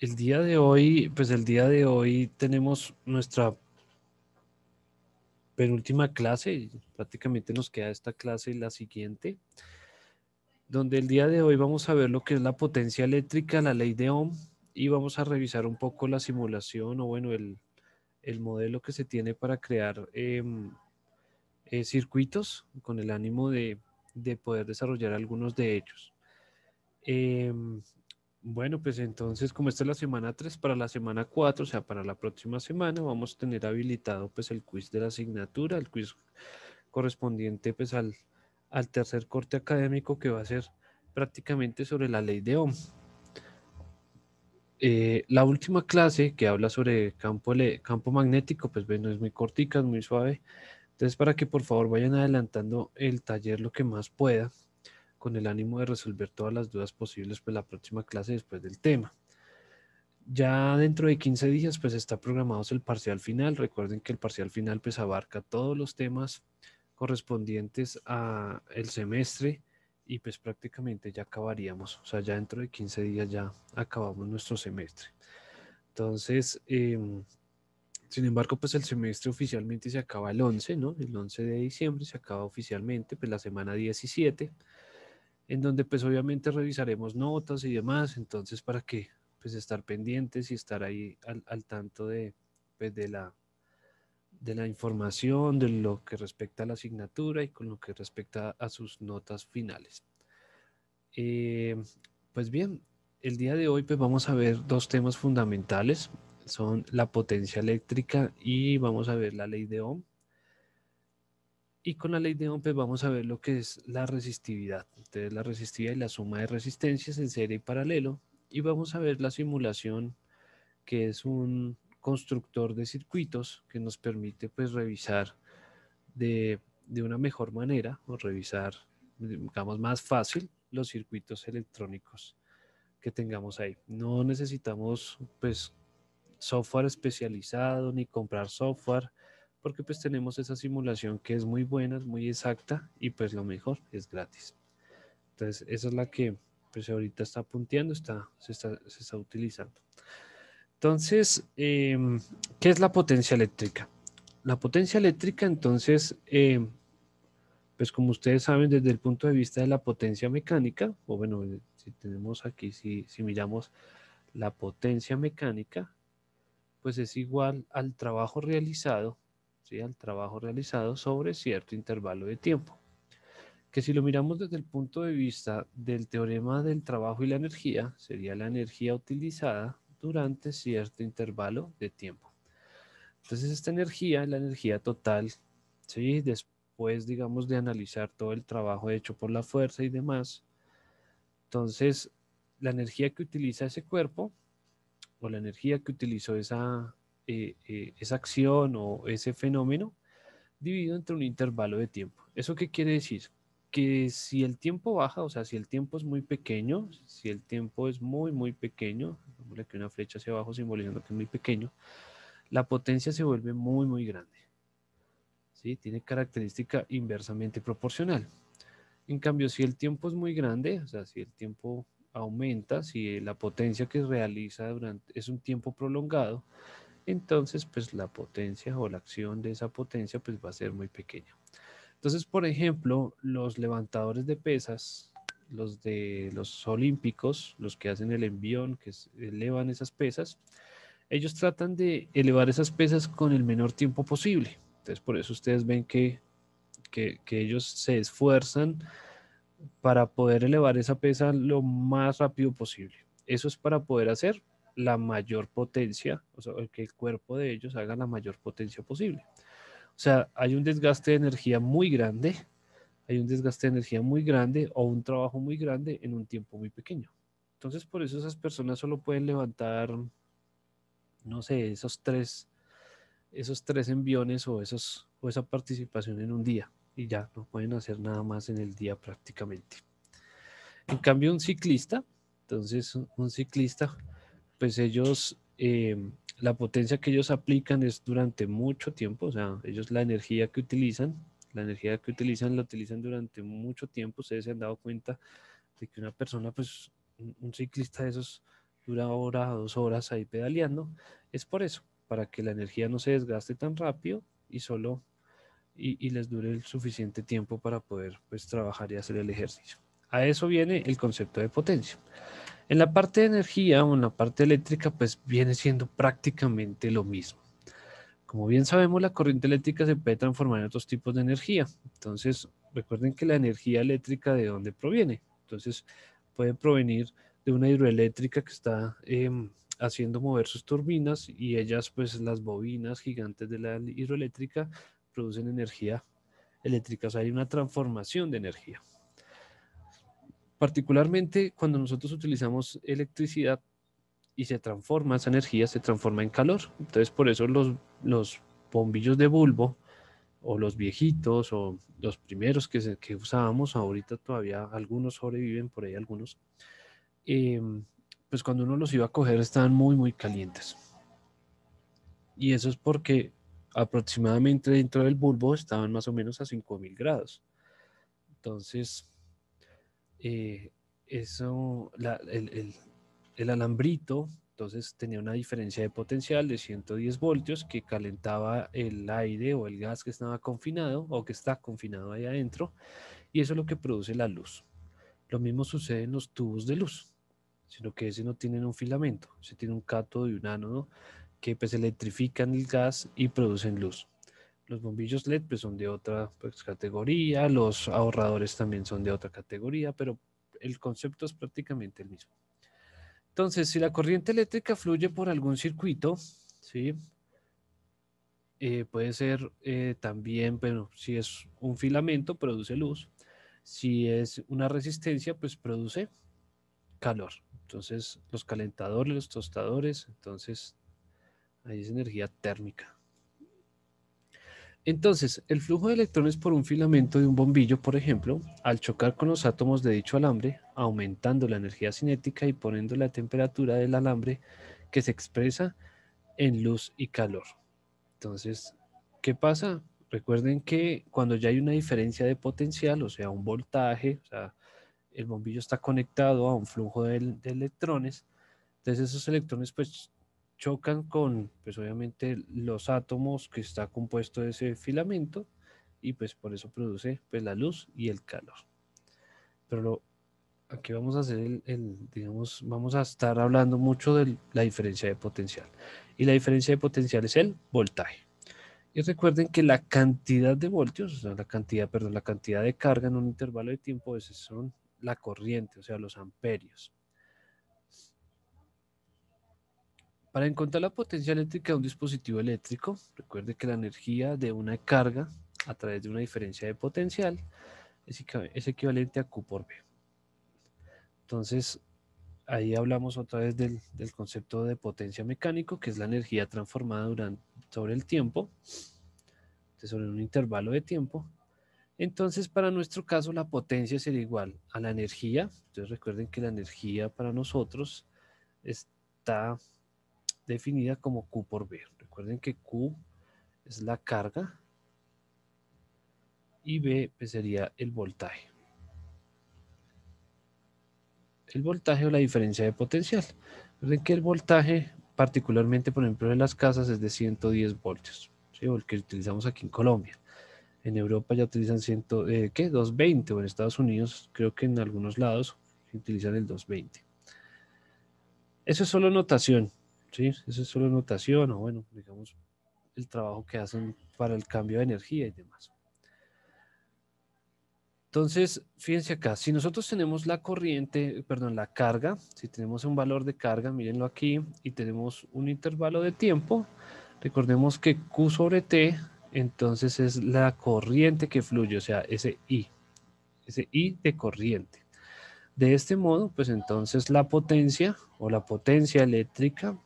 el día de hoy tenemos nuestra penúltima clase, y prácticamente nos queda esta clase y la siguiente, donde el día de hoy vamos a ver lo que es la potencia eléctrica, la ley de Ohm, y vamos a revisar un poco la simulación o bueno, el modelo que se tiene para crear circuitos con el ánimo de poder desarrollar algunos de ellos. Em, bueno, pues entonces, como esta es la semana 3 para la semana 4, o sea, para la próxima semana, vamos a tener habilitado pues el quiz de la asignatura, el quiz correspondiente pues al tercer corte académico que va a ser prácticamente sobre la ley de Ohm. La última clase que habla sobre campo magnético, pues bueno, es muy cortica, es muy suave. Entonces, para que por favor vayan adelantando el taller lo que más pueda, con el ánimo de resolver todas las dudas posibles, pues la próxima clase después del tema. Ya dentro de 15 días, pues está programado el parcial final. Recuerden que el parcial final pues abarca todos los temas correspondientes a el semestre y pues prácticamente ya acabaríamos. O sea, ya dentro de 15 días ya acabamos nuestro semestre. Entonces, sin embargo, pues el semestre oficialmente se acaba el 11, ¿no? El 11 de diciembre se acaba oficialmente, pues la semana 17, en donde pues obviamente revisaremos notas y demás, entonces para que pues estar pendientes y estar ahí al tanto pues, de la información, de lo que respecta a la asignatura y con lo que respecta a sus notas finales. Eh, pues bien, el día de hoy pues vamos a ver dos temas fundamentales, son la potencia eléctrica y vamos a ver la ley de Ohm. Y con la ley de Ohm pues vamos a ver lo que es la resistividad. Entonces la resistividad y la suma de resistencias en serie y paralelo. Y vamos a ver la simulación, que es un constructor de circuitos que nos permite pues revisar de una mejor manera o revisar, digamos, más fácil los circuitos electrónicos que tengamos ahí. No necesitamos pues software especializado ni comprar software, porque pues tenemos esa simulación que es muy buena, es muy exacta y pues lo mejor es gratis. Entonces esa es la que pues ahorita está punteando, se está utilizando. Entonces, ¿qué es la potencia eléctrica? La potencia eléctrica, entonces, pues como ustedes saben, desde el punto de vista de la potencia mecánica, o bueno, si tenemos aquí, si miramos la potencia mecánica, pues es igual al trabajo realizado, ¿sí? Al trabajo realizado sobre cierto intervalo de tiempo. Que si lo miramos desde el punto de vista del teorema del trabajo y la energía, sería la energía utilizada durante cierto intervalo de tiempo. Entonces esta energía es la energía total, ¿sí? Después, digamos, de analizar todo el trabajo hecho por la fuerza y demás. Entonces, la energía que utiliza ese cuerpo o la energía que utilizó esa acción o ese fenómeno dividido entre un intervalo de tiempo. ¿Eso qué quiere decir? Que si el tiempo baja, o sea, si el tiempo es muy pequeño, si el tiempo es muy, muy pequeño, ponle que una flecha hacia abajo simbolizando que es muy pequeño, la potencia se vuelve muy, muy grande. ¿Sí? Tiene característica inversamente proporcional. En cambio, si el tiempo es muy grande, o sea, si el tiempo aumenta, si la potencia que realiza durante es un tiempo prolongado, entonces pues la potencia o la acción de esa potencia pues va a ser muy pequeña. Entonces, por ejemplo, los levantadores de pesas, los de los olímpicos, los que hacen el envión, que elevan esas pesas, ellos tratan de elevar esas pesas con el menor tiempo posible. Entonces, por eso ustedes ven que ellos se esfuerzan para poder elevar esa pesa lo más rápido posible. Eso es para poder hacer la mayor potencia, o sea, que el cuerpo de ellos haga la mayor potencia posible. O sea, hay un desgaste de energía muy grande, hay un desgaste de energía muy grande o un trabajo muy grande en un tiempo muy pequeño. Entonces, por eso esas personas solo pueden levantar, no sé, esos tres enviones o esa participación en un día y ya no pueden hacer nada más en el día prácticamente. En cambio, un ciclista, entonces un ciclista, pues ellos, la potencia que ellos aplican es durante mucho tiempo, o sea, ellos la energía que utilizan la utilizan durante mucho tiempo. Ustedes se han dado cuenta de que una persona, pues un ciclista de esos, dura hora, 2 horas ahí pedaleando, es por eso, para que la energía no se desgaste tan rápido y solo y les dure el suficiente tiempo para poder pues trabajar y hacer el ejercicio. A eso viene el concepto de potencia. En la parte de energía o en la parte eléctrica pues viene siendo prácticamente lo mismo. Como bien sabemos, la corriente eléctrica se puede transformar en otros tipos de energía. Entonces, recuerden que la energía eléctrica de dónde proviene. Entonces, puede provenir de una hidroeléctrica que está haciendo mover sus turbinas y ellas, pues las bobinas gigantes de la hidroeléctrica producen energía eléctrica. O sea, hay una transformación de energía. Particularmente cuando nosotros utilizamos electricidad y se transforma, esa energía se transforma en calor. Entonces, por eso los bombillos de bulbo o los viejitos o los primeros que usábamos, ahorita todavía algunos sobreviven, por ahí algunos, eh, pues cuando uno los iba a coger estaban muy, muy calientes. Y eso es porque aproximadamente dentro del bulbo estaban más o menos a 5000 grados. Entonces, eh, eso, el alambrito, entonces tenía una diferencia de potencial de 110 voltios que calentaba el aire o el gas que estaba confinado o que está confinado ahí adentro, y eso es lo que produce la luz. Lo mismo sucede en los tubos de luz, sino que ese no tienen un filamento, ese tiene un cátodo y un ánodo que pues electrifican el gas y producen luz. Los bombillos LED pues, son de otra pues, categoría, los ahorradores también son de otra categoría, pero el concepto es prácticamente el mismo. Entonces, si la corriente eléctrica fluye por algún circuito, ¿sí? Puede ser también, bueno, si es un filamento, produce luz. Si es una resistencia, pues produce calor. Entonces, los calentadores, los tostadores, entonces ahí es energía térmica. Entonces, el flujo de electrones por un filamento de un bombillo, por ejemplo, al chocar con los átomos de dicho alambre, aumentando la energía cinética y poniendo la temperatura del alambre que se expresa en luz y calor. Entonces, ¿qué pasa? Recuerden que cuando ya hay una diferencia de potencial, o sea, un voltaje, o sea, el bombillo está conectado a un flujo de electrones, entonces esos electrones pues chocan con, pues obviamente, los átomos que está compuesto de ese filamento y pues por eso produce pues la luz y el calor. Pero aquí vamos a hacer digamos, vamos a estar hablando mucho de la diferencia de potencial. Y la diferencia de potencial es el voltaje. Y recuerden que la cantidad de voltios, o sea, la cantidad de carga en un intervalo de tiempo, esos son la corriente, o sea, los amperios. Para encontrar la potencia eléctrica de un dispositivo eléctrico, recuerde que la energía de una carga a través de una diferencia de potencial es equivalente a Q por B. Entonces, ahí hablamos otra vez del concepto de potencia mecánico, que es la energía transformada sobre el tiempo, sobre un intervalo de tiempo. Entonces, para nuestro caso, la potencia sería igual a la energía. Entonces, recuerden que la energía para nosotros está definida como Q por B. Recuerden que Q es la carga y B pues, sería el voltaje. El voltaje o la diferencia de potencial. Recuerden que el voltaje, particularmente por ejemplo en las casas, es de 110 voltios, ¿sí? O el que utilizamos aquí en Colombia. En Europa ya utilizan 220, o en Estados Unidos creo que en algunos lados utilizan el 220. Eso es solo notación, ¿sí? Eso es solo notación o bueno, digamos, el trabajo que hacen para el cambio de energía y demás. Entonces, fíjense acá, si nosotros tenemos la corriente, perdón, la carga, si tenemos un valor de carga, mírenlo aquí, y tenemos un intervalo de tiempo, recordemos que Q sobre T, entonces es la corriente que fluye, o sea, ese I de corriente. De este modo, pues entonces la potencia o la potencia eléctrica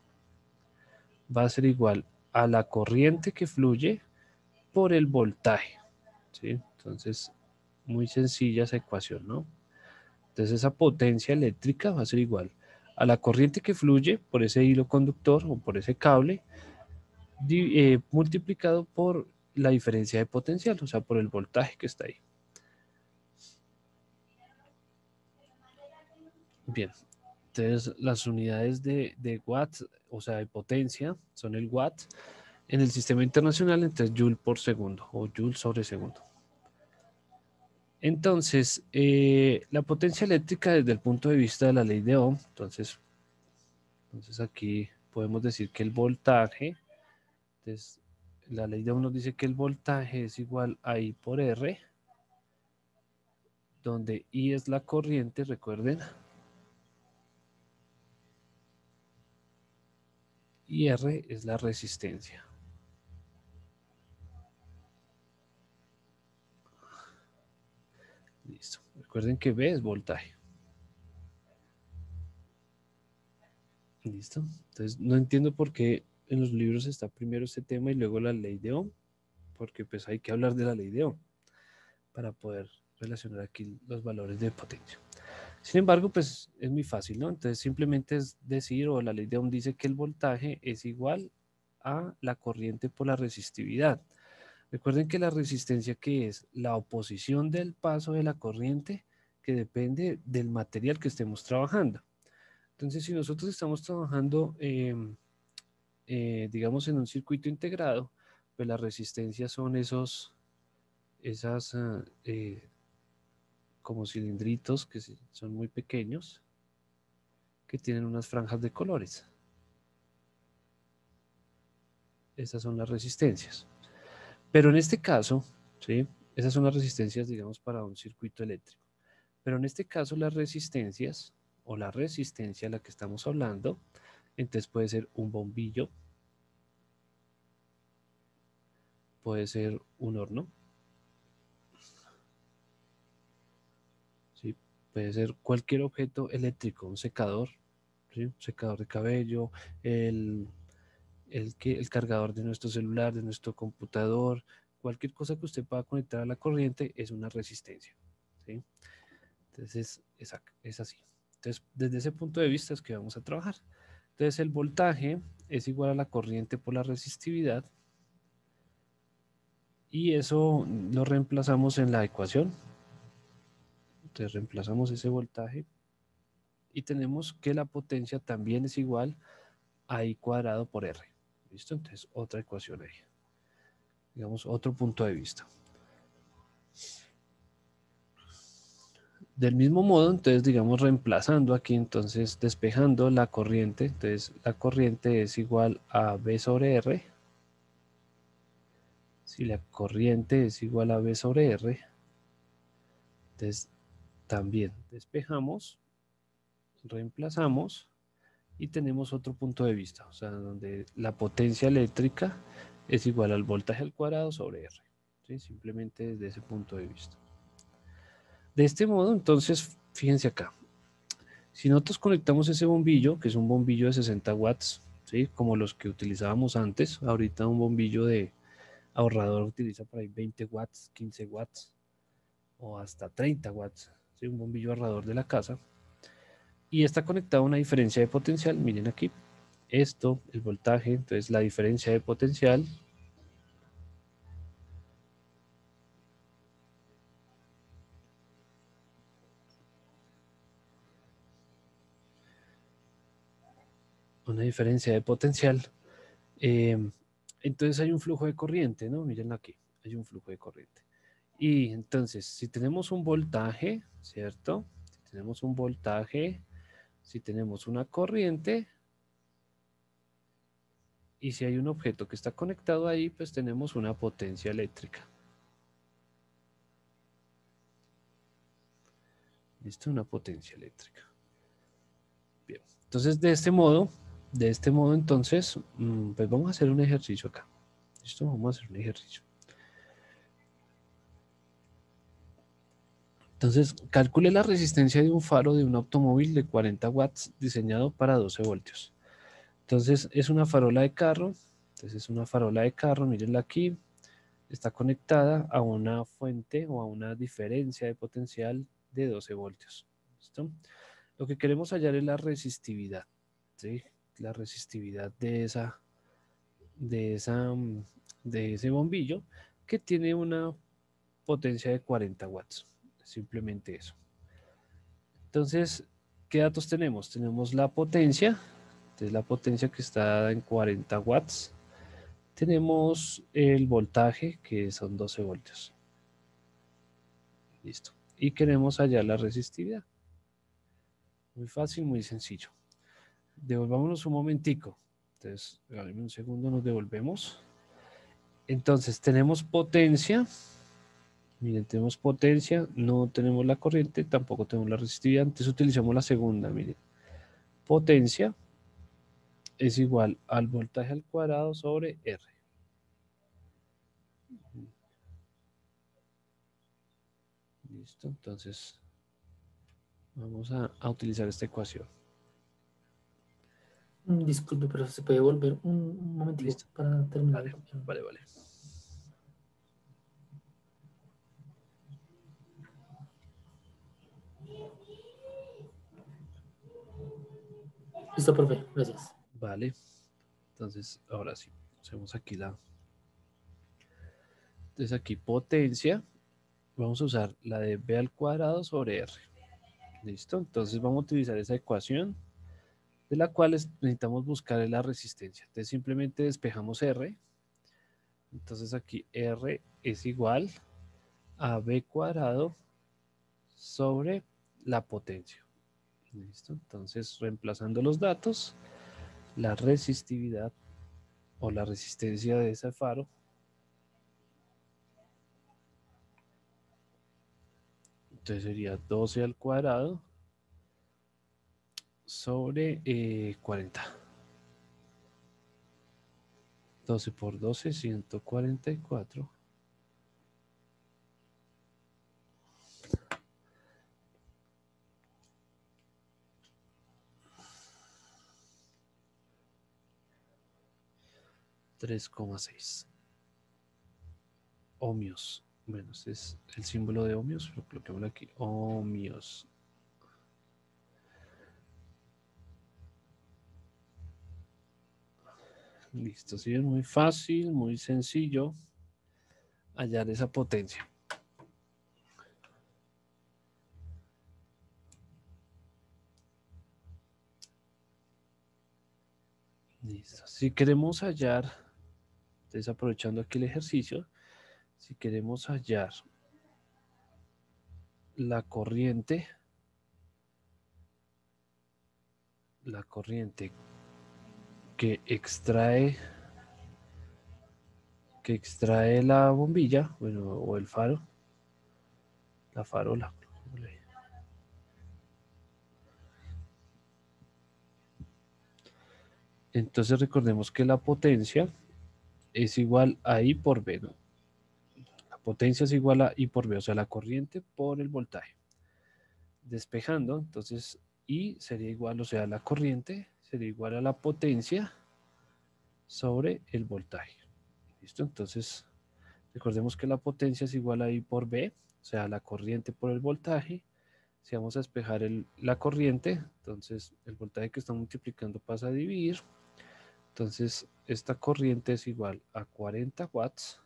va a ser igual a la corriente que fluye por el voltaje, ¿sí? Entonces, muy sencilla esa ecuación, ¿no? Entonces esa potencia eléctrica va a ser igual a la corriente que fluye por ese hilo conductor o por ese cable multiplicado por la diferencia de potencial, o sea, por el voltaje que está ahí. Bien, Entonces, las unidades de watts, o sea, de potencia, son el watt. En el sistema internacional, entonces, joule por segundo o joule sobre segundo. Entonces, la potencia eléctrica desde el punto de vista de la ley de Ohm, entonces aquí podemos decir que el voltaje, entonces, la ley de Ohm nos dice que el voltaje es igual a I por R, donde I es la corriente, recuerden, y R es la resistencia. Listo. Recuerden que B es voltaje. Listo. Entonces, no entiendo por qué en los libros está primero este tema y luego la ley de Ohm, porque pues hay que hablar de la ley de Ohm para poder relacionar aquí los valores de potencia. Sin embargo, pues es muy fácil, ¿no? Entonces simplemente es decir, o la ley de Ohm dice que el voltaje es igual a la corriente por la resistividad. Recuerden que la resistencia, que es la oposición del paso de la corriente, que depende del material que estemos trabajando. Entonces, si nosotros estamos trabajando, digamos, en un circuito integrado, pues las resistencias son esas como cilindritos que son muy pequeños, que tienen unas franjas de colores. Esas son las resistencias. Pero en este caso, ¿sí? Esas son las resistencias, digamos, para un circuito eléctrico. Pero en este caso, las resistencias, o la resistencia a la que estamos hablando, entonces puede ser un bombillo, puede ser un horno, ¿sí? Puede ser cualquier objeto eléctrico, un secador, ¿sí? Un secador de cabello, el, el cargador de nuestro celular, de nuestro computador, cualquier cosa que usted pueda conectar a la corriente es una resistencia, ¿sí? Entonces es así. Entonces, desde ese punto de vista es que vamos a trabajar. Entonces, el voltaje es igual a la corriente por la resistividad y eso lo reemplazamos en la ecuación. Entonces, reemplazamos ese voltaje y tenemos que la potencia también es igual a I cuadrado por R. ¿Listo? Entonces, otra ecuación ahí. Digamos, otro punto de vista. Del mismo modo, entonces, digamos, reemplazando aquí, entonces, despejando la corriente. Entonces, la corriente es igual a B sobre R. Si la corriente es igual a B sobre R, entonces también despejamos, reemplazamos y tenemos otro punto de vista, o sea, donde la potencia eléctrica es igual al voltaje al cuadrado sobre R, ¿sí? Simplemente desde ese punto de vista. De este modo, entonces, fíjense acá, si nosotros conectamos ese bombillo, que es un bombillo de 60 watts, ¿sí? Como los que utilizábamos antes, ahorita un bombillo de ahorrador utiliza por ahí 20 watts, 15 watts, o hasta 30 watts, ¿sí? Un bombillo ahorrador de la casa, y está conectado a una diferencia de potencial, miren aquí, esto, el voltaje, entonces la diferencia de potencial, una diferencia de potencial, eh, entonces hay un flujo de corriente, ¿no? Miren aquí, hay un flujo de corriente. Y entonces, si tenemos un voltaje, ¿cierto? Si tenemos un voltaje, si tenemos una corriente, y si hay un objeto que está conectado ahí, pues tenemos una potencia eléctrica. ¿Listo? Una potencia eléctrica. Bien. Entonces, de este modo, entonces, pues vamos a hacer un ejercicio acá. ¿Listo? Vamos a hacer un ejercicio. Entonces, calcule la resistencia de un faro de un automóvil de 40 watts diseñado para 12 voltios. Entonces, es una farola de carro. Entonces, es una farola de carro, mírenla aquí. Está conectada a una fuente o a una diferencia de potencial de 12 voltios. ¿Listo? Lo que queremos hallar es la resistividad, ¿sí? La resistividad de esa, de ese bombillo que tiene una potencia de 40 watts. Simplemente eso. Entonces, ¿qué datos tenemos? Tenemos la potencia, entonces la potencia que está en 40 watts. Tenemos el voltaje, que son 12 voltios. Listo. Y queremos hallar la resistividad. Muy fácil, muy sencillo. Devolvámonos un momentico. Entonces, regálame un segundo, nos devolvemos. Entonces, tenemos potencia. Miren, tenemos potencia, no tenemos la corriente, tampoco tenemos la resistividad. Entonces, utilizamos la segunda, miren. Potencia es igual al voltaje al cuadrado sobre R. Listo, entonces vamos a utilizar esta ecuación. Disculpe, pero se puede volver un momentico Listo. para terminar de Vale, copiar. vale, vale. Listo, profe, gracias. Vale. Entonces, ahora sí. Hacemos aquí la... Entonces aquí potencia. Vamos a usar la de B al cuadrado sobre R. Listo. Entonces vamos a utilizar esa ecuación de la cual necesitamos buscar la resistencia. Entonces simplemente despejamos R. Entonces aquí R es igual a B cuadrado sobre la potencia. Listo. Entonces reemplazando los datos, la resistividad o la resistencia de ese faro entonces sería 12 al cuadrado sobre 40. 12 por 12, 144. $3,6 ohmios. Bueno, ese es el símbolo de ohmios, lo coloquemos aquí, ohmios. Listo, sí, es muy fácil, muy sencillo hallar esa potencia. Listo. Si queremos hallar, entonces aprovechando aquí el ejercicio, si queremos hallar la corriente que extrae la bombilla, bueno, o el faro, la farola. Entonces recordemos que la potencia es igual a I por B, ¿no? La potencia es igual a I por B, o sea, la corriente por el voltaje. Despejando, entonces I sería igual, o sea, la corriente sería igual a la potencia sobre el voltaje. ¿Listo? Entonces, recordemos que la potencia es igual a I por B, o sea, la corriente por el voltaje. Si vamos a despejar la corriente, entonces el voltaje que está multiplicando pasa a dividir. Entonces, esta corriente es igual a 40 watts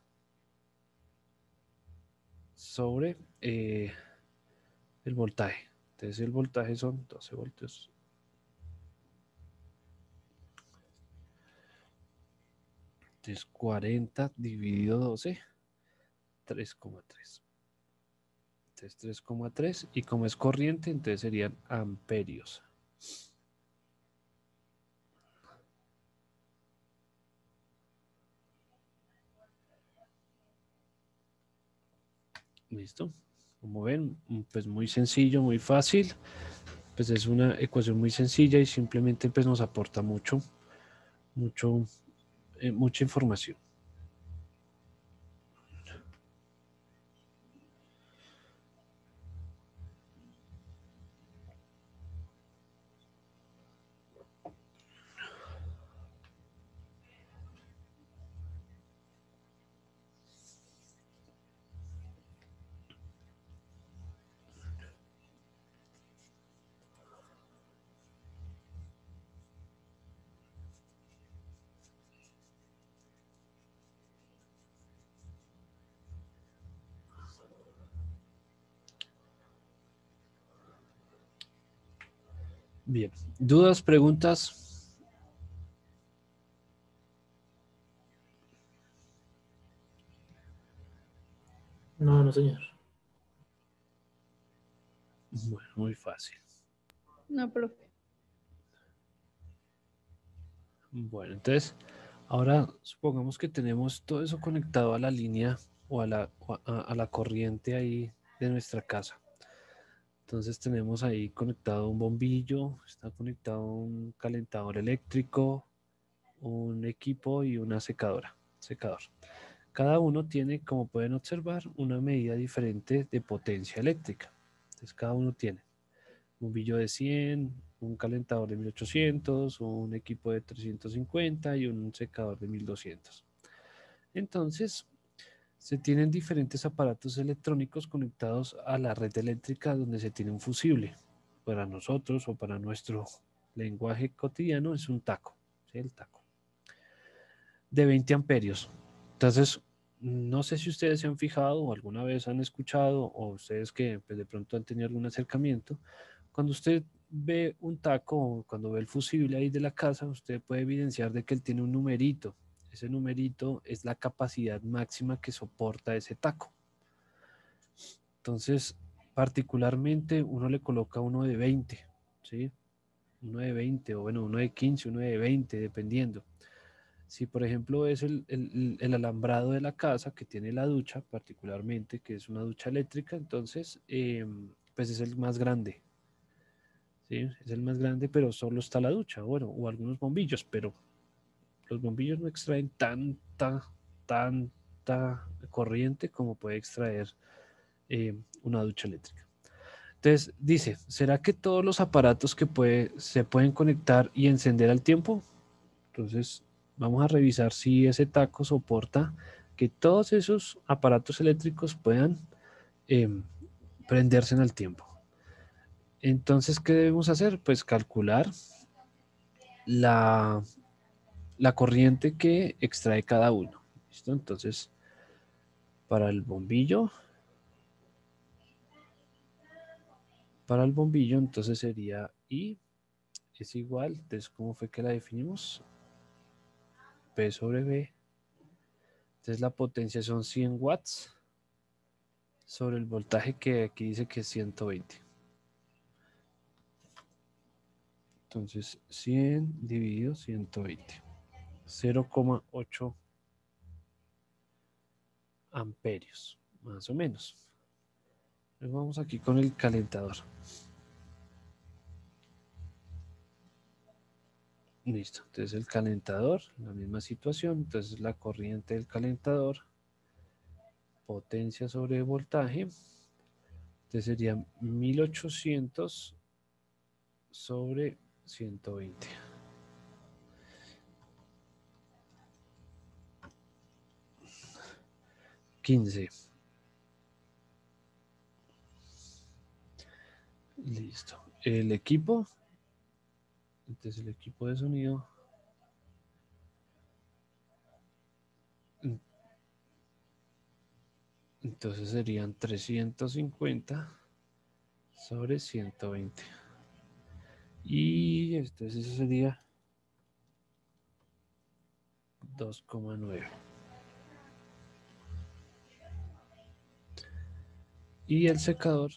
sobre el voltaje. Entonces, el voltaje son 12 voltios. Entonces, 40 dividido 12, 3,3. Entonces, 3,3. Y como es corriente, entonces serían amperios. ¿Listo? Como ven, pues muy sencillo, muy fácil. Pues es una ecuación muy sencilla y simplemente pues nos aporta mucho, mucha información. Bien. ¿Dudas, preguntas? No, no, señor. Bueno, muy fácil. No, profe. Bueno, entonces, ahora supongamos que tenemos todo eso conectado a la línea o a la corriente ahí de nuestra casa. Entonces tenemos ahí conectado un bombillo, está conectado un calentador eléctrico, un equipo y una secador. Cada uno tiene, como pueden observar, una medida diferente de potencia eléctrica. Entonces cada uno tiene un bombillo de 100, un calentador de 1800, un equipo de 350 y un secador de 1200. Entonces, se tienen diferentes aparatos electrónicos conectados a la red eléctrica donde se tiene un fusible. Para nosotros o para nuestro lenguaje cotidiano es un taco, ¿sí? El taco de 20 amperios. Entonces, no sé si ustedes se han fijado o alguna vez han escuchado o ustedes que pues, de pronto han tenido algún acercamiento, cuando usted ve un taco o cuando ve el fusible ahí de la casa, usted puede evidenciar de que él tiene un numerito. Ese numerito es la capacidad máxima que soporta ese taco. Entonces, particularmente uno le coloca uno de 20, ¿sí? Uno de 20 o bueno, uno de 15, uno de 20, dependiendo. Si por ejemplo es el alambrado de la casa que tiene la ducha, particularmente, que es una ducha eléctrica, entonces pues es el más grande, ¿sí? Es el más grande, pero solo está la ducha, bueno, o algunos bombillos, pero los bombillos no extraen tanta corriente como puede extraer una ducha eléctrica. Entonces dice, ¿será que todos los aparatos se pueden conectar y encender al tiempo? Entonces, vamos a revisar si ese taco soporta que todos esos aparatos eléctricos puedan em, prenderse en el tiempo. Entonces, ¿qué debemos hacer? Pues calcular la, la corriente que extrae cada uno. ¿Listo? Entonces, para el bombillo, entonces sería I es igual, entonces, ¿cómo fue que la definimos? P sobre B. Entonces, la potencia son 100 watts sobre el voltaje que aquí dice que es 120. Entonces, 100 dividido 120. 0,8 amperios, más o menos. Entonces vamos aquí con el calentador. Listo. Entonces el calentador, la misma situación. Entonces la corriente del calentador, potencia sobre voltaje. Entonces sería 1800 sobre 120. 15. Listo. El equipo. Entonces el equipo de sonido. Entonces serían 350 sobre 120. Y entonces eso sería 2,9. Y el secador,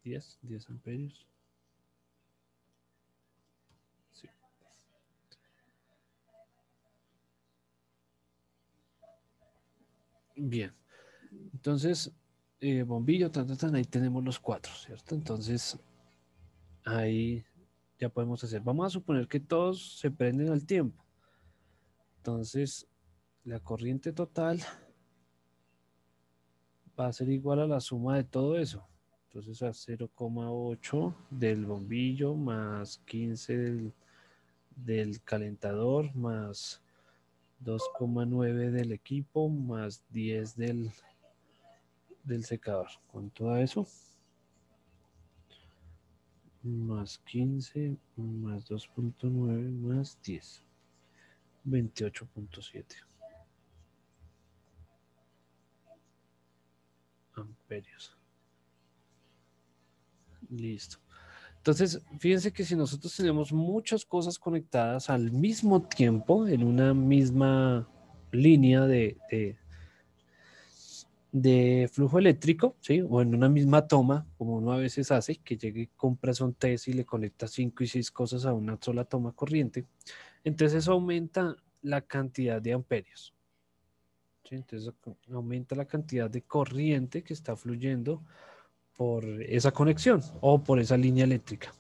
10 amperios. Sí. Bien. Entonces, bombillo, ahí tenemos los cuatro, ¿cierto? Entonces, ahí ya podemos hacer. Vamos a suponer que todos se prenden al tiempo. Entonces, la corriente total va a ser igual a la suma de todo eso. Entonces, a 0,8 del bombillo más 15 del calentador más 2,9 del equipo más 10 del secador. Con todo eso más 15 más 2.9 más 10. 28.7 amperios. Listo. Entonces, fíjense que si nosotros tenemos muchas cosas conectadas al mismo tiempo, en una misma línea de flujo eléctrico, ¿sí? O en una misma toma, como uno a veces hace, que llegue y compras un test y le conecta 5 y 6 cosas a una sola toma corriente, entonces eso aumenta la cantidad de amperios, ¿sí? Entonces aumenta la cantidad de corriente que está fluyendo por esa conexión o por esa línea eléctrica.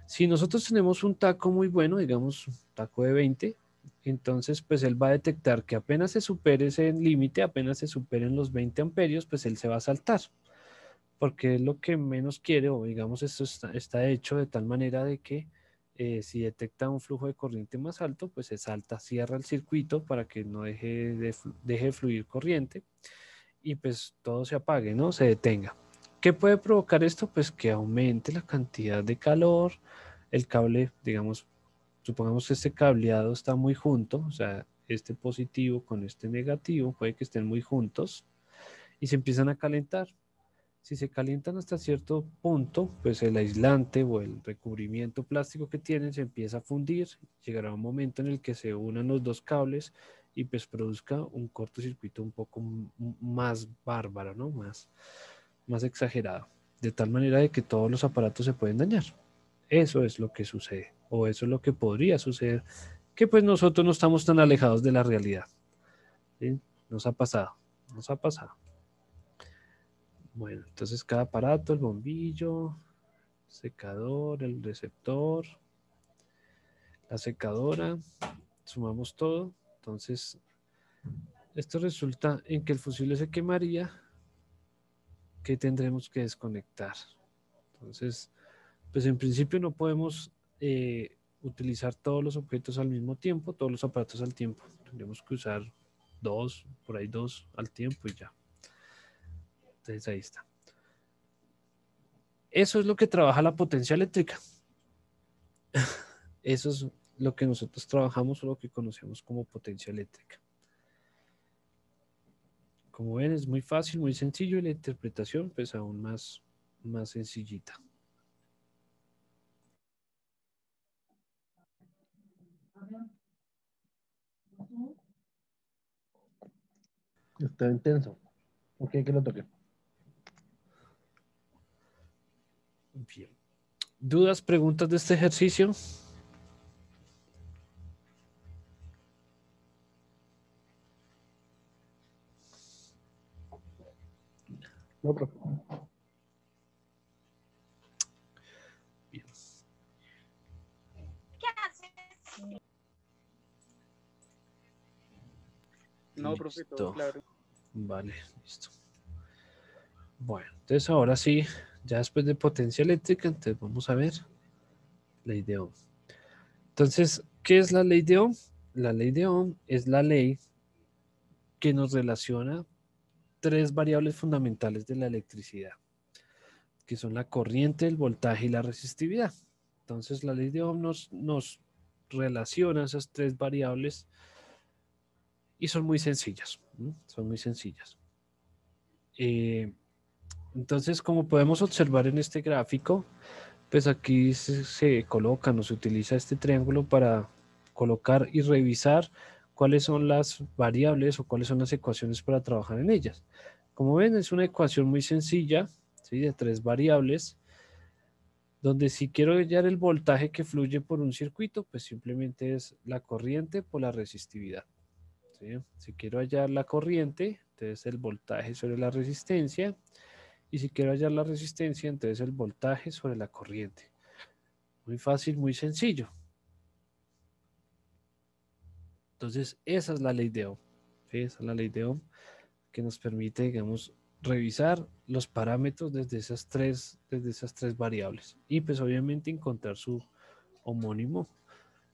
Si nosotros tenemos un taco muy bueno, digamos un taco de 20, entonces pues él va a detectar que apenas se supere ese límite, apenas se superen los 20 amperios, pues él se va a saltar, porque es lo que menos quiere, o digamos esto está hecho de tal manera de que si detecta un flujo de corriente más alto, pues se salta, cierra el circuito para que no deje de fluir corriente y pues todo se apague, ¿no? Se detenga. ¿Qué puede provocar esto? Pues que aumente la cantidad de calor, el cable, digamos, supongamos que este cableado está muy junto, o sea, este positivo con este negativo, puede que estén muy juntos y se empiezan a calentar. Si se calientan hasta cierto punto, pues el aislante o el recubrimiento plástico que tienen se empieza a fundir. Llegará un momento en el que se unan los dos cables y pues produzca un cortocircuito un poco más bárbaro, ¿no? Más exagerado. De tal manera de que todos los aparatos se pueden dañar. Eso es lo que sucede, o eso es lo que podría suceder, que pues nosotros no estamos tan alejados de la realidad. ¿Sí? Nos ha pasado, nos ha pasado. Bueno, entonces cada aparato, el bombillo, secador, el receptor, la secadora, sumamos todo. Entonces, esto resulta en que el fusible se quemaría, que tendremos que desconectar. Entonces, pues en principio no podemos utilizar todos los objetos al mismo tiempo, todos los aparatos al tiempo. Tendremos que usar dos, por ahí dos al tiempo y ya. Entonces ahí está. Eso es lo que trabaja la potencia eléctrica. Eso es lo que nosotros trabajamos o lo que conocemos como potencia eléctrica. Como ven, es muy fácil, muy sencillo y la interpretación pues aún más sencillita. Está intenso. Ok, que lo toque. Bien. ¿Dudas, preguntas de este ejercicio? No, profe. Bien. No, profe, todo Listo. claro. Vale, listo. Bueno, entonces ahora sí, ya después de potencia eléctrica, entonces vamos a ver ley de Ohm. Entonces, ¿qué es la ley de Ohm? La ley de Ohm es la ley que nos relaciona tres variables fundamentales de la electricidad, que son la corriente, el voltaje y la resistividad. Entonces, la ley de Ohm nos relaciona esas tres variables y son muy sencillas, ¿no? Son muy sencillas. Entonces, como podemos observar en este gráfico, pues aquí se colocan o se utiliza este triángulo para colocar y revisar cuáles son las variables o cuáles son las ecuaciones para trabajar en ellas. Como ven, es una ecuación muy sencilla, ¿sí? De tres variables, donde si quiero hallar el voltaje que fluye por un circuito, pues simplemente es la corriente por la resistividad, ¿sí? Si quiero hallar la corriente, entonces el voltaje sobre la resistencia, y si quiero hallar la resistencia, entonces el voltaje sobre la corriente. Muy fácil, muy sencillo. Entonces, esa es la ley de Ohm. ¿Sí? Esa es la ley de Ohm que nos permite, digamos, revisar los parámetros desde esas tres variables. Y pues obviamente encontrar su homónimo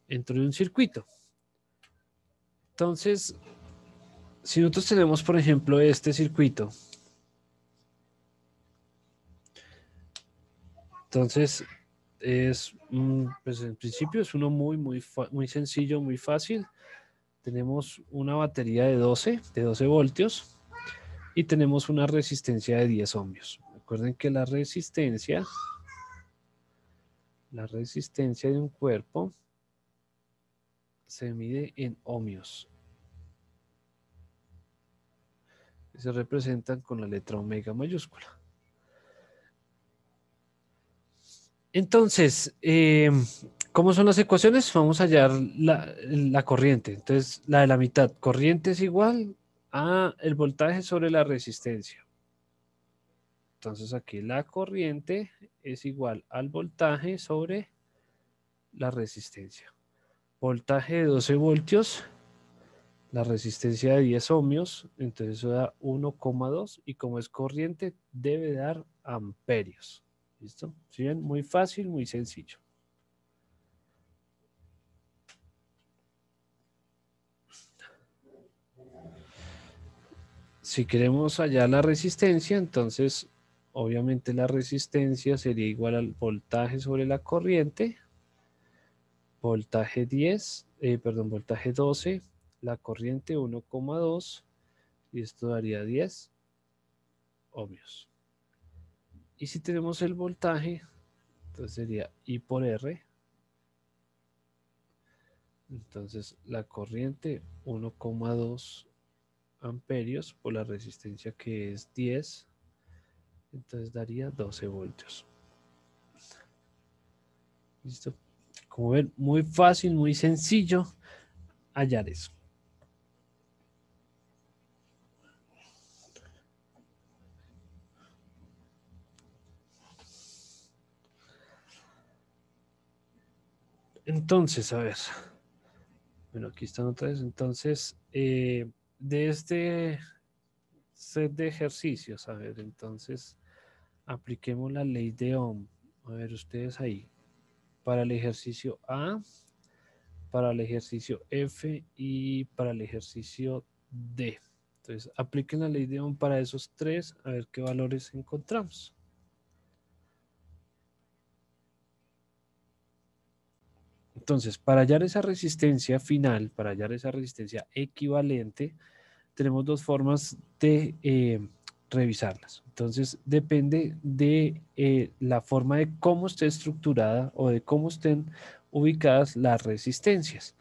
dentro de un circuito. Entonces, si nosotros tenemos, por ejemplo, este circuito, entonces es, pues en principio es uno muy sencillo, muy fácil. Tenemos una batería de 12 voltios y tenemos una resistencia de 10 ohmios. Recuerden que la resistencia de un cuerpo se mide en ohmios. Se representan con la letra omega mayúscula. Entonces, ¿cómo son las ecuaciones? Vamos a hallar la corriente. Entonces, la de la mitad, corriente es igual a el voltaje sobre la resistencia. Entonces, aquí la corriente es igual al voltaje sobre la resistencia. Voltaje de 12 voltios, la resistencia de 10 ohmios, entonces eso da 1,2 y como es corriente debe dar amperios. ¿Listo? ¿Sí ven? Muy fácil, muy sencillo. Si queremos hallar la resistencia, entonces obviamente la resistencia sería igual al voltaje sobre la corriente, voltaje 12, la corriente 1,2 y esto daría 10 ohmios. Y si tenemos el voltaje, entonces sería I por R. Entonces la corriente 1,2 amperios por la resistencia que es 10, entonces daría 12 voltios. ¿Listo? Como ven, muy fácil, muy sencillo hallar eso. Entonces, a ver. Bueno, aquí están otra vez. Entonces, de este set de ejercicios, a ver, entonces, apliquemos la ley de Ohm. A ver, ustedes ahí. Para el ejercicio A, para el ejercicio F y para el ejercicio D. Entonces, apliquen la ley de Ohm para esos tres, a ver qué valores encontramos. Entonces, para hallar esa resistencia final, para hallar esa resistencia equivalente, tenemos dos formas de revisarlas. Entonces, depende de la forma de cómo esté estructurada o de cómo estén ubicadas las resistencias.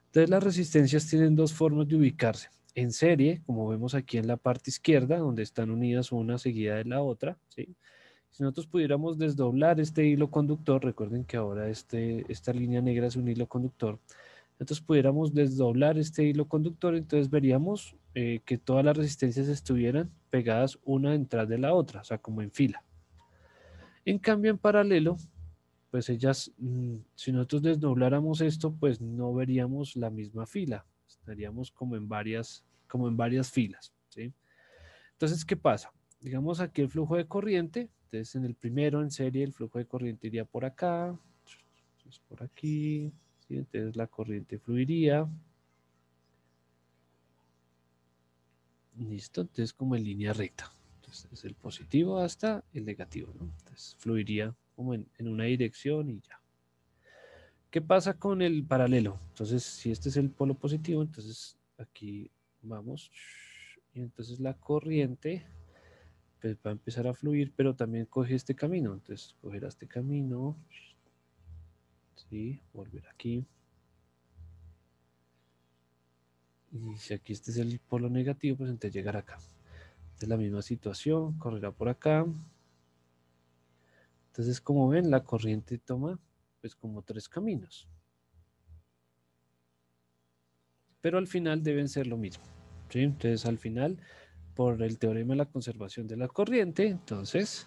Entonces, las resistencias tienen dos formas de ubicarse. En serie, como vemos aquí en la parte izquierda, donde están unidas una seguida de la otra, ¿sí? Si nosotros pudiéramos desdoblar este hilo conductor, recuerden que ahora esta línea negra es un hilo conductor, entonces pudiéramos desdoblar este hilo conductor, entonces veríamos que todas las resistencias estuvieran pegadas una detrás de la otra, o sea, como en fila. En cambio, en paralelo, pues ellas, si nosotros desdobláramos esto, pues no veríamos la misma fila, estaríamos como en varias filas, ¿sí? Entonces, ¿qué pasa? Digamos aquí el flujo de corriente, entonces en el primero en serie el flujo de corriente iría por acá, entonces por aquí, ¿sí? Entonces la corriente fluiría. Listo, entonces como en línea recta. Entonces es el positivo hasta el negativo, ¿no? Entonces fluiría como en una dirección y ya. ¿Qué pasa con el paralelo? Entonces, si este es el polo positivo, entonces aquí vamos. Y entonces la corriente pues va a empezar a fluir, pero también coge este camino. Entonces, cogerá este camino. Sí, volver aquí. Y si aquí este es el polo negativo, pues entonces llegará acá. Esta es la misma situación, correrá por acá. Entonces, como ven, la corriente toma pues como tres caminos. Pero al final deben ser lo mismo, ¿sí? Entonces, al final, por el teorema de la conservación de la corriente, entonces,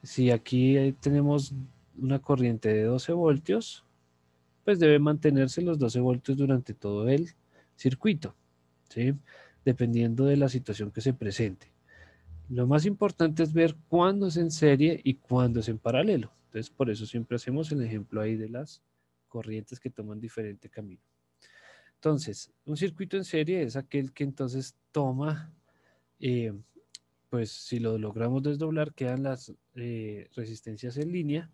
si aquí tenemos una corriente de 12 voltios, pues debe mantenerse los 12 voltios durante todo el circuito, ¿sí? Dependiendo de la situación que se presente. Lo más importante es ver cuándo es en serie y cuándo es en paralelo. Entonces, por eso siempre hacemos el ejemplo ahí de las corrientes que toman diferente camino. Entonces, un circuito en serie es aquel que entonces toma, pues si lo logramos desdoblar, quedan las resistencias en línea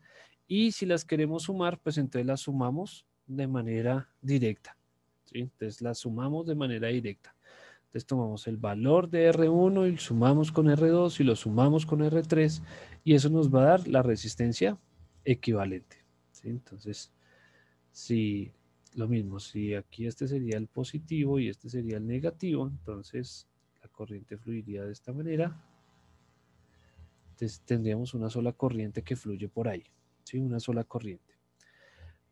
Y si las queremos sumar, pues entonces las sumamos de manera directa, ¿sí? Entonces las sumamos de manera directa. Entonces tomamos el valor de R1 y lo sumamos con R2 y lo sumamos con R3 y eso nos va a dar la resistencia equivalente, ¿sí? Entonces, si lo mismo, si aquí este sería el positivo y este sería el negativo, entonces la corriente fluiría de esta manera. Entonces tendríamos una sola corriente que fluye por ahí, ¿sí? Una sola corriente.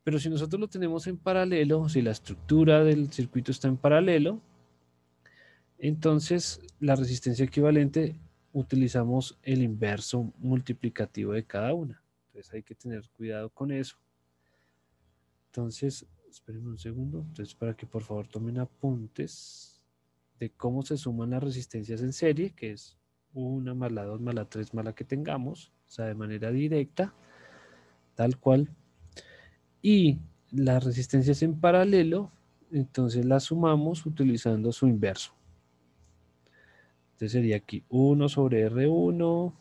Pero si nosotros lo tenemos en paralelo, si la estructura del circuito está en paralelo, entonces la resistencia equivalente utilizamos el inverso multiplicativo de cada una. Entonces hay que tener cuidado con eso. Entonces, espérenme un segundo. Entonces, para que por favor tomen apuntes de cómo se suman las resistencias en serie, que es una más la 2 más la 3 más la que tengamos, o sea, de manera directa, tal cual. Y las resistencias en paralelo, entonces las sumamos utilizando su inverso. Entonces sería aquí 1 sobre R1,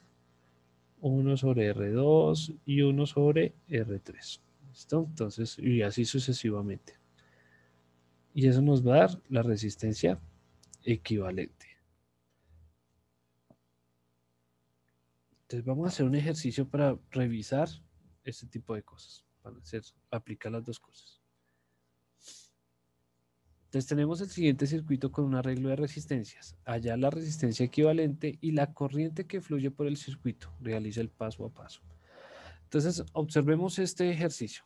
1 sobre R2 y 1 sobre R3. ¿Listo? Entonces, y así sucesivamente. Y eso nos va a dar la resistencia equivalente. Entonces vamos a hacer un ejercicio para revisar este tipo de cosas, para aplicar las dos cosas. Entonces tenemos el siguiente circuito con un arreglo de resistencias. Allá la resistencia equivalente y la corriente que fluye por el circuito. Realiza el paso a paso. Entonces observemos este ejercicio.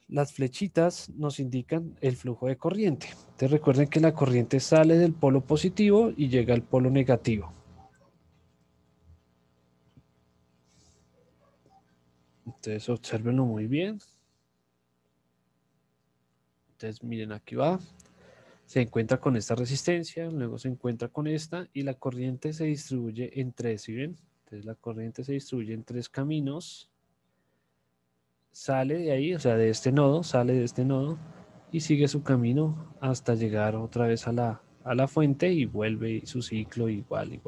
Las flechitas nos indican el flujo de corriente. Entonces recuerden que la corriente sale del polo positivo y llega al polo negativo. Entonces obsérvenlo muy bien. Entonces miren, aquí va. Se encuentra con esta resistencia, luego se encuentra con esta y la corriente se distribuye en tres, ¿sí ven? Entonces la corriente se distribuye en tres caminos. Sale de ahí, o sea, de este nodo, sale de este nodo y sigue su camino hasta llegar otra vez a la fuente y vuelve su ciclo igual.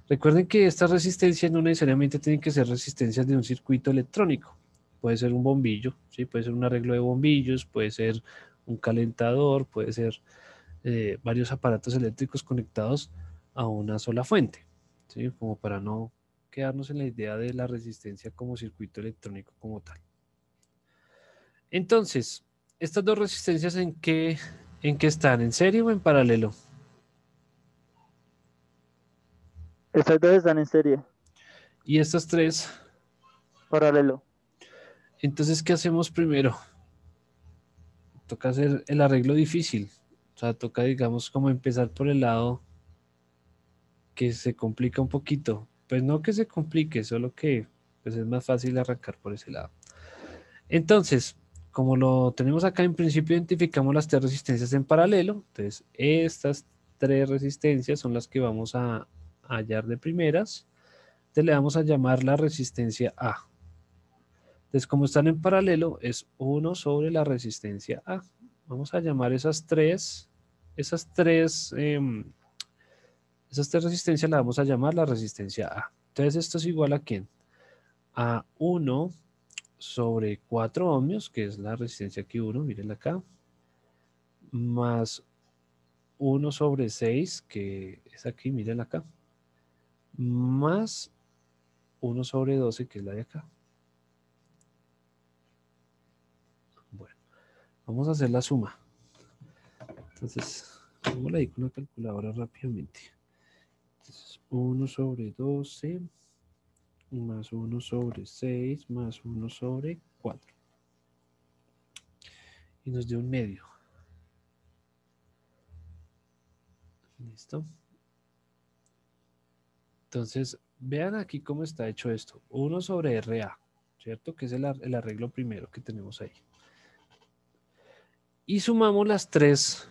Recuerden que estas resistencias no necesariamente tienen que ser resistencias de un circuito electrónico. Puede ser un bombillo, ¿sí? Puede ser un arreglo de bombillos, puede ser un calentador, puede ser varios aparatos eléctricos conectados a una sola fuente, ¿sí? Como para no quedarnos en la idea de la resistencia como circuito electrónico como tal. Entonces, estas dos resistencias ¿en qué están? ¿En serie o en paralelo? Estas dos están en serie, Y estas tres. paralelo. Entonces, ¿qué hacemos primero? Toca hacer el arreglo difícil. O sea, toca, digamos, como empezar por el lado que se complica un poquito. Pues no que se complique, solo que pues es más fácil arrancar por ese lado. Entonces, como lo tenemos acá, en principio identificamos las tres resistencias en paralelo. Entonces, estas tres resistencias son las que vamos a hallar de primeras. Entonces, le vamos a llamar la resistencia A. Entonces, como están en paralelo, es 1 sobre la resistencia A. Vamos a llamar esas tres resistencias las vamos a llamar la resistencia A. Entonces, esto es igual a ¿quién? A 1 sobre 4 ohmios, que es la resistencia Q1, mírenla acá, más 1 sobre 6, que es aquí, mírenla acá, más 1 sobre 12, que es la de acá. Bueno, vamos a hacer la suma. Entonces, hagámosla ahí con la calculadora rápidamente. Entonces, 1 sobre 12 más 1 sobre 6 más 1 sobre 4. Y nos dio un medio. ¿Listo? Entonces, vean aquí cómo está hecho esto. 1 sobre RA, ¿cierto? Que es el arreglo primero que tenemos ahí. Y sumamos las tres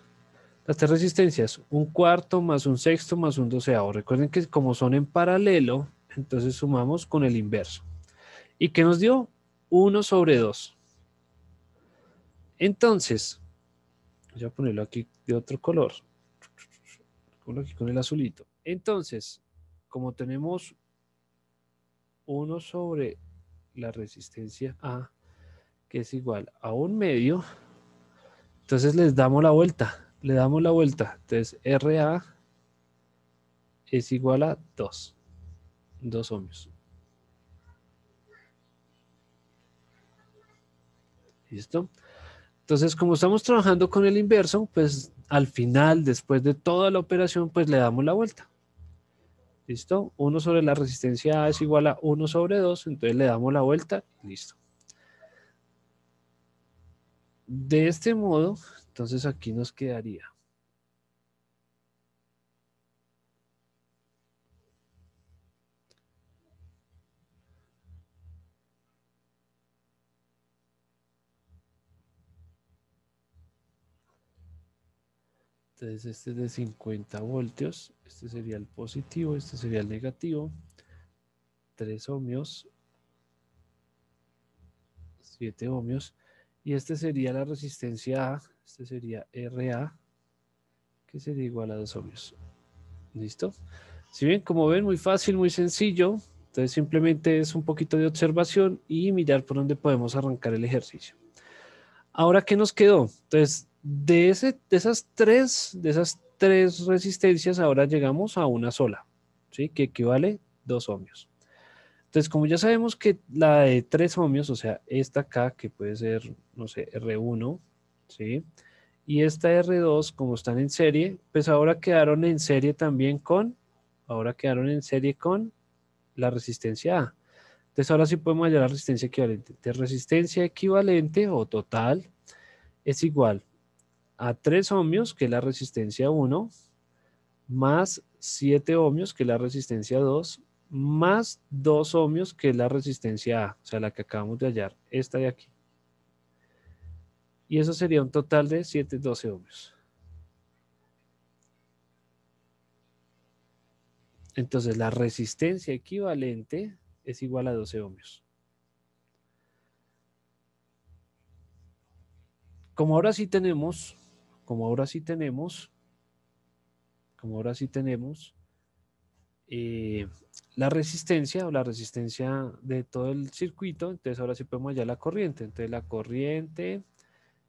resistencias. Un cuarto más un sexto más un doceavo. Recuerden que como son en paralelo, entonces sumamos con el inverso. ¿Y qué nos dio? 1 sobre 2. Entonces, voy a ponerlo aquí de otro color. Ponlo aquí con el azulito. Entonces, como tenemos 1 sobre la resistencia A, que es igual a 1/2. Entonces les damos la vuelta, le damos la vuelta. Entonces RA es igual a 2 ohmios. ¿Listo? Entonces, como estamos trabajando con el inverso, pues al final, después de toda la operación, pues le damos la vuelta. ¿Listo? 1 sobre la resistencia A es igual a 1 sobre 2, entonces le damos la vuelta, listo. De este modo, entonces aquí nos quedaría. Entonces este es de 50 voltios, este sería el positivo, este sería el negativo, 3 ohmios, 7 ohmios, y este sería la resistencia A, este sería RA, que sería igual a 2 ohmios. ¿Listo? Si bien, como ven, muy fácil, muy sencillo, entonces simplemente es un poquito de observación y mirar por dónde podemos arrancar el ejercicio. Ahora, ¿qué nos quedó? Entonces, de esas tres resistencias, ahora llegamos a una sola, ¿sí? Que equivale 2 ohmios. Entonces, como ya sabemos que la de 3 ohmios, o sea, esta acá, que puede ser, no sé, R1, ¿sí? Y esta R2, como están en serie, pues ahora quedaron en serie también con la resistencia A. Entonces, ahora sí podemos hallar la resistencia equivalente. De resistencia equivalente o total es igual a 3 ohmios, que es la resistencia 1, más 7 ohmios, que es la resistencia 2, más 2 ohmios, que es la resistencia A, o sea, la que acabamos de hallar, esta de aquí. Y eso sería un total de 712 ohmios. Entonces, la resistencia equivalente es igual a 12 ohmios. Como ahora sí tenemos, como ahora sí tenemos eh, la resistencia o la resistencia de todo el circuito, entonces ahora sí podemos hallar la corriente. Entonces la corriente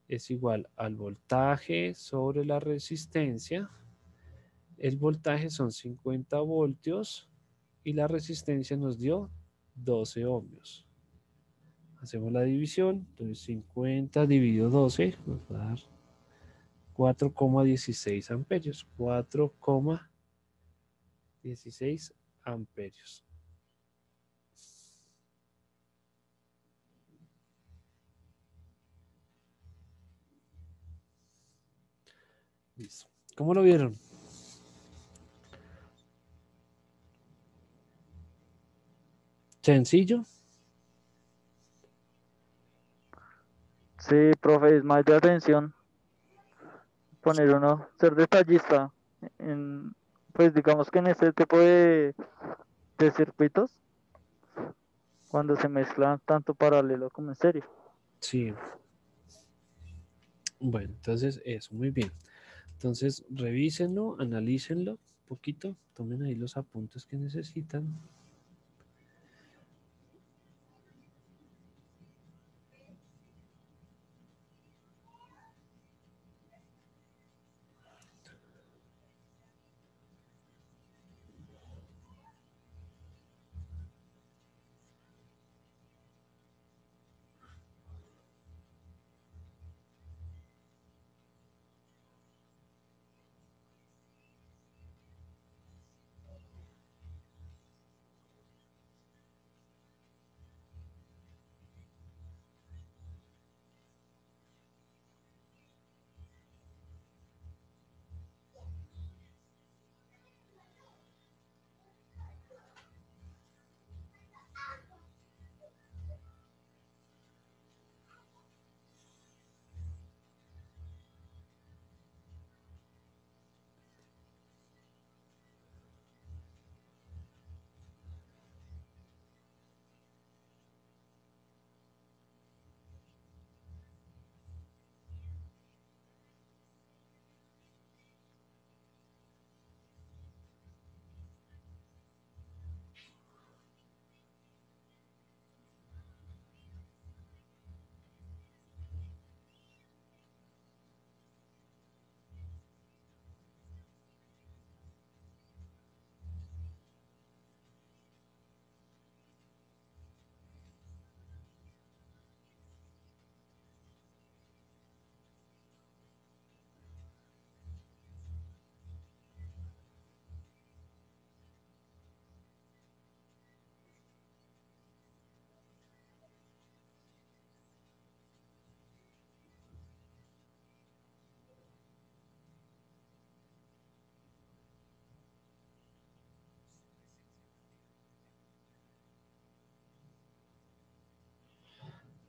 es igual al voltaje sobre la resistencia. El voltaje son 50 voltios y la resistencia nos dio 12 ohmios. Hacemos la división, entonces 50 dividido 12 nos va a dar 4,16 amperios. 4,16 amperios. Listo. ¿Cómo lo vieron? Sencillo. Sí, profe, es más de atención poner uno, ser detallista en, pues digamos que en este tipo de circuitos, cuando se mezclan tanto paralelo como en serie. Sí. Bueno, entonces eso, muy bien. Entonces, revísenlo, analícenlo un poquito, tomen ahí los apuntes que necesitan.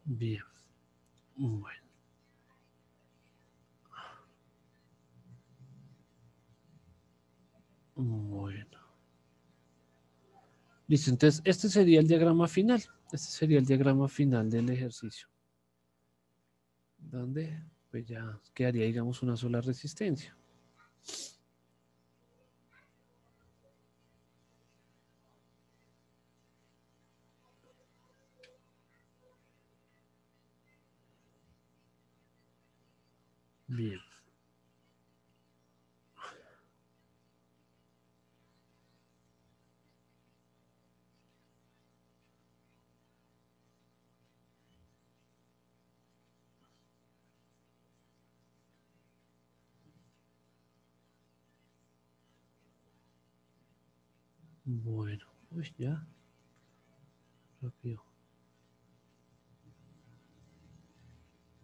Bien. Bueno. Bueno. Listo, entonces este sería el diagrama final. Este sería el diagrama final del ejercicio. Donde pues ya quedaría, digamos, una sola resistencia. Bien. Bueno. Uy, ya. Rápido.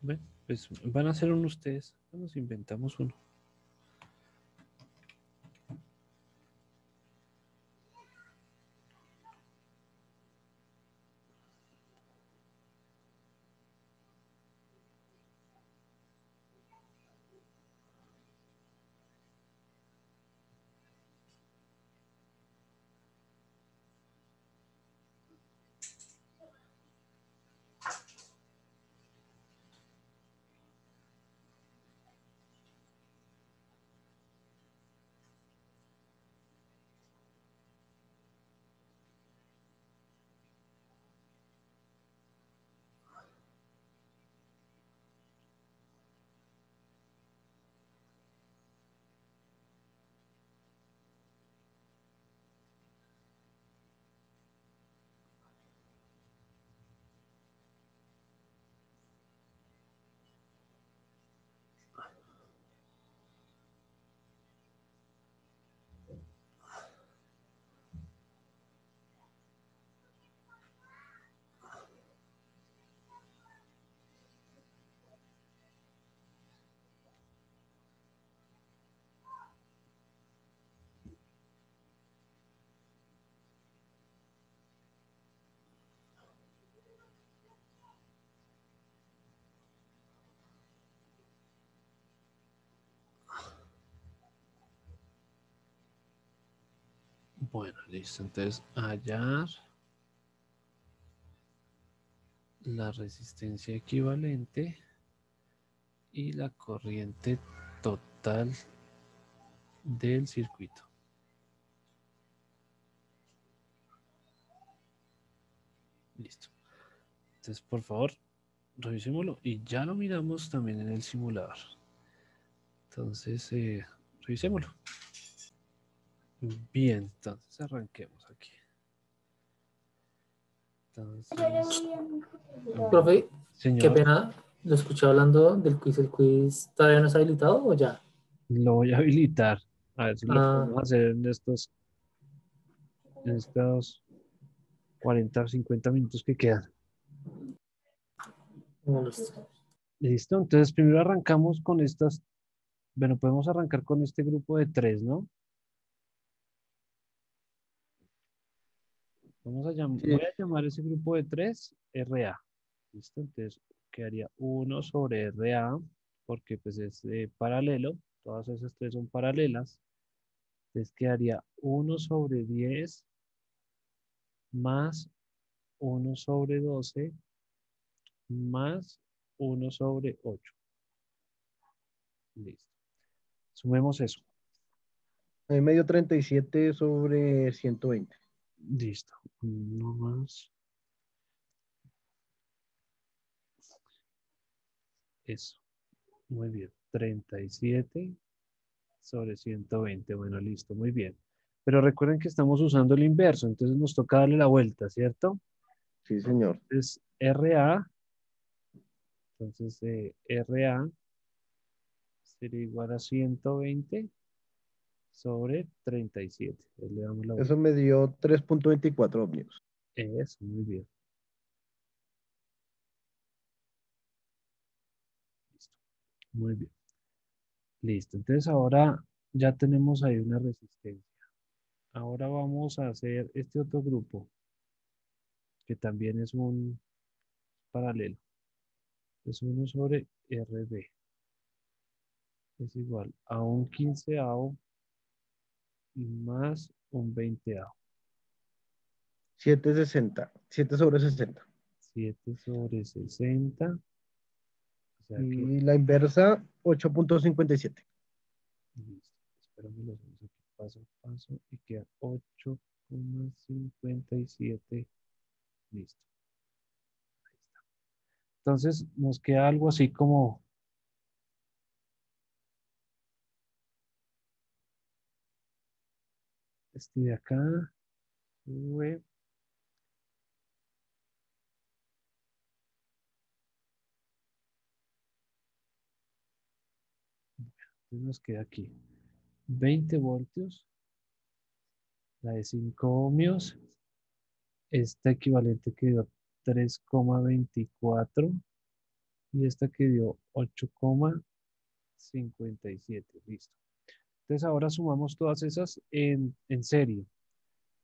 Bueno, pues van a hacer uno ustedes. Nos inventamos uno. Bueno, listo. Entonces, hallar la resistencia equivalente y la corriente total del circuito. Listo. Entonces, por favor, revisémoslo y ya lo miramos también en el simulador. Entonces, revisémoslo. Bien, entonces arranquemos aquí. Entonces, Profe, qué señor, pena, lo escuché hablando del quiz. ¿El quiz todavía no está habilitado o ya? lo voy a habilitar. A ver si lo Ah, podemos hacer en estos 40 o 50 minutos que quedan. bueno, listo. Listo, entonces primero arrancamos con estas. Bueno, podemos arrancar con este grupo de tres, ¿no? Sí, Voy a llamar ese grupo de tres RA. ¿Listo? Entonces quedaría 1 sobre RA, porque pues es paralelo. Todas esas tres son paralelas. Entonces quedaría 1 sobre 10 más 1 sobre 12 más 1 sobre 8. Listo. Sumemos eso. a mí me dio 37 sobre 120. Listo. Uno más. Eso. Muy bien. 37 sobre 120. Bueno, listo. Muy bien. Pero recuerden que estamos usando el inverso, entonces nos toca darle la vuelta, ¿cierto? Sí, señor. Entonces, RA, entonces RA sería igual a 120 sobre 37. Entonces, le damos la Eso vuelta. me dio 3.24 ohmios. Eso, muy bien. Listo. Muy bien. Listo. Entonces ahora ya tenemos ahí una resistencia. Ahora vamos a hacer este otro grupo, que también es un paralelo. Entonces 1 sobre RB es igual a un quinceavo más un veinteavo. 760. 7 sobre 60. 7 sobre 60. O sea que, Y la inversa, 8.57. listo. Espérame, lo hacemos aquí paso a paso y queda 8,57. Listo. Ahí está. Entonces nos queda algo así como este de acá. Sube. Entonces nos queda aquí 20 voltios. La de 5 ohmios. Esta equivalente que dio 3,24 y esta que dio 8,57. Listo. Entonces ahora sumamos todas esas en serie.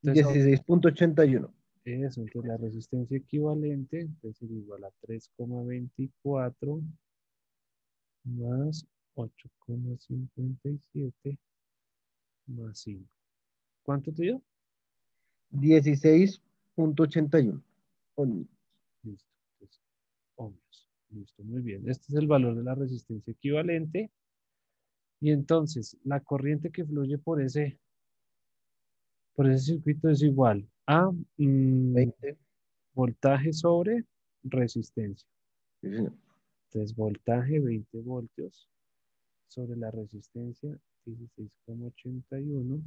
Entonces, 16.81. eso, entonces la resistencia equivalente entonces es igual a 3,24 más 8,57 más 5. ¿Cuánto te dio? 16.81. Listo. Entonces, ohmios. Listo, muy bien. Este es el valor de la resistencia equivalente. Y entonces, la corriente que fluye por ese circuito es igual a 20. voltaje sobre resistencia. Sí, señor. Entonces, voltaje 20 voltios sobre la resistencia 16,81.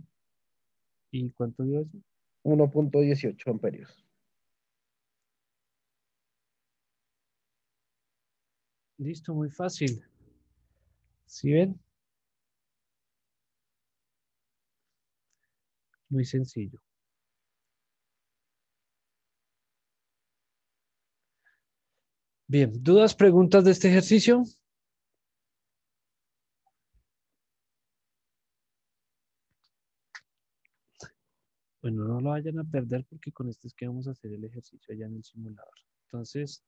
¿Y cuánto dio eso? 1.18 amperios. Listo, muy fácil. ¿Sí ven? Muy sencillo. Bien, ¿dudas, preguntas de este ejercicio? Bueno, no lo vayan a perder porque con esto es que vamos a hacer el ejercicio allá en el simulador. Entonces,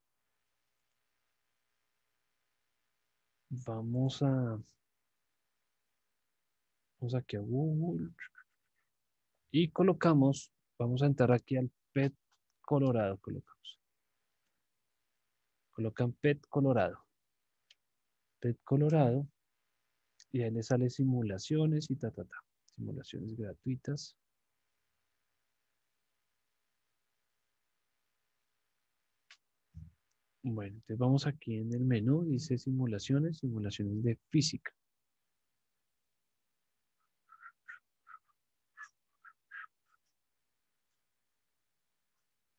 vamos aquí a Google y vamos a entrar aquí al PET Colorado, colocan PET Colorado, y ahí les sale simulaciones y simulaciones gratuitas. Bueno, entonces vamos aquí en el menú, dice simulaciones de física.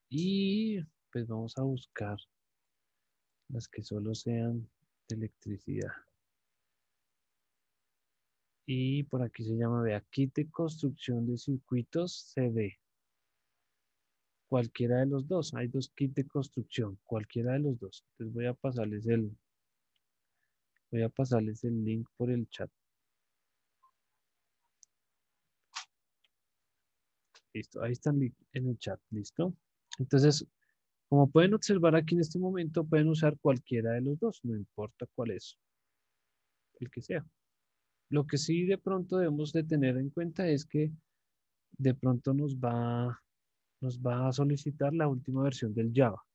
Y pues vamos a buscar las que solo sean de electricidad. Y por aquí se llama, vea, kit de construcción de circuitos CD. Cualquiera de los dos. Hay dos kits de construcción, cualquiera de los dos. Entonces voy a pasarles el link por el chat. Listo, ahí están en el chat, ¿listo? Entonces, como pueden observar aquí en este momento, pueden usar cualquiera de los dos, no importa cuál es, el que sea. Lo que sí de pronto debemos de tener en cuenta es que de pronto nos va a solicitar la última versión del Java.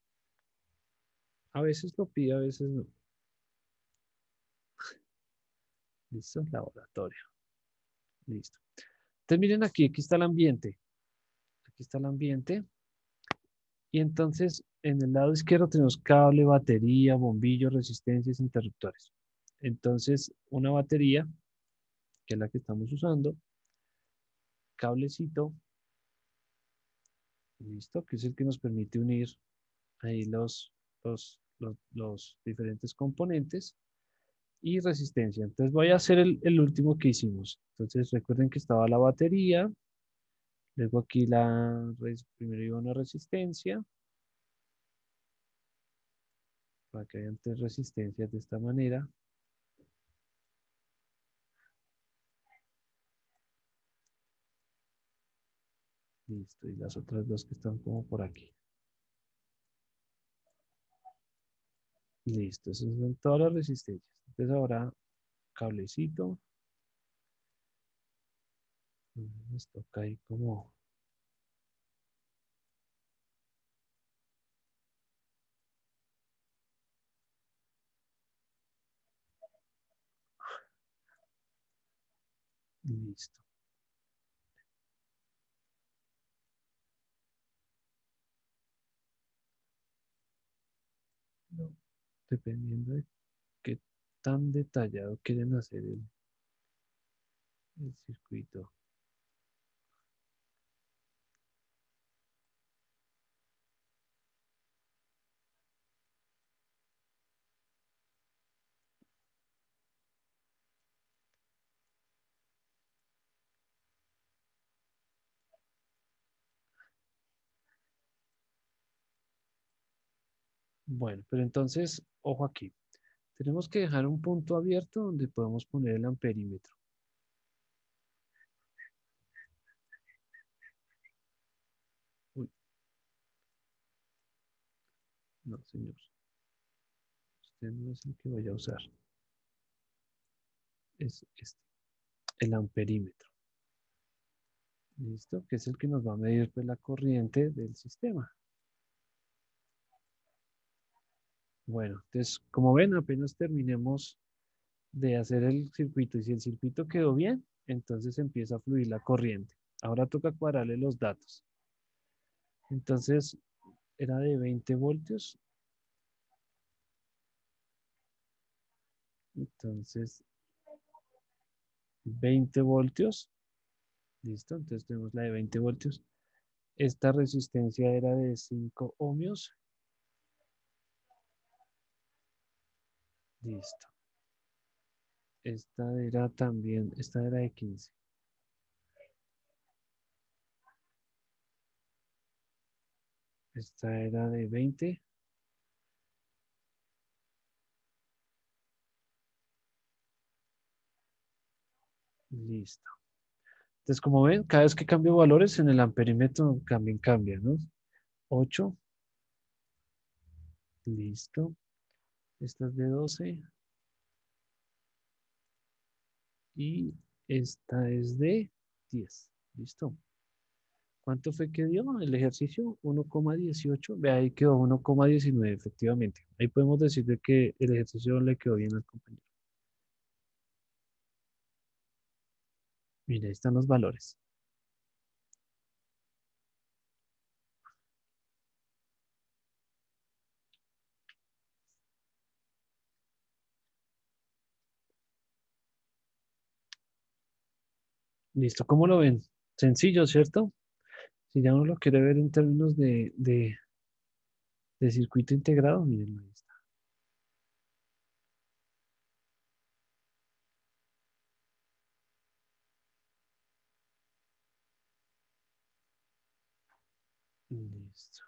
A veces lo pide, a veces no. Listo, laboratorio. Listo. Entonces miren aquí está el ambiente. Aquí está el ambiente. Y entonces en el lado izquierdo tenemos cable, batería, bombillo, resistencias, interruptores. Entonces una batería, que es la que estamos usando, cablecito, listo, que es el que nos permite unir ahí los diferentes componentes y resistencia. Entonces voy a hacer el último que hicimos. Entonces recuerden que estaba la batería, luego aquí primero iba una resistencia, para que hayan tres resistencias de esta manera. Listo, y las otras dos que están como por aquí. Listo, esas son todas las resistencias. Entonces ahora cablecito. Nos toca ahí como... Listo. No, dependiendo de qué tan detallado quieren hacer el circuito. Bueno, pero entonces, ojo aquí. Tenemos que dejar un punto abierto donde podemos poner el amperímetro. Uy, no, señor. Usted no es el que voy a usar. Es este, el amperímetro. ¿Listo? Que es el que nos va a medir pues, la corriente del sistema. Bueno, entonces, como ven, apenas terminemos de hacer el circuito y si el circuito quedó bien, entonces empieza a fluir la corriente. Ahora toca cuadrarle los datos. Entonces, era de 20 voltios. Entonces, 20 voltios. Listo, entonces tenemos la de 20 voltios. Esta resistencia era de 5 ohmios. Listo. Esta era también, esta era de 15. Esta era de 20. Listo. Entonces, como ven, cada vez que cambio valores en el amperímetro también cambia, ¿no? 8. Listo. Esta es de 12. Y esta es de 10. Listo. ¿Cuánto fue que dio el ejercicio? 1,18. Ve, ahí quedó 1,19, efectivamente. Ahí podemos decir de que el ejercicio le quedó bien al compañero. Mira, ahí están los valores. Listo, ¿cómo lo ven? Sencillo, ¿cierto? Si ya uno lo quiere ver en términos de circuito integrado, miren, ahí está. Listo.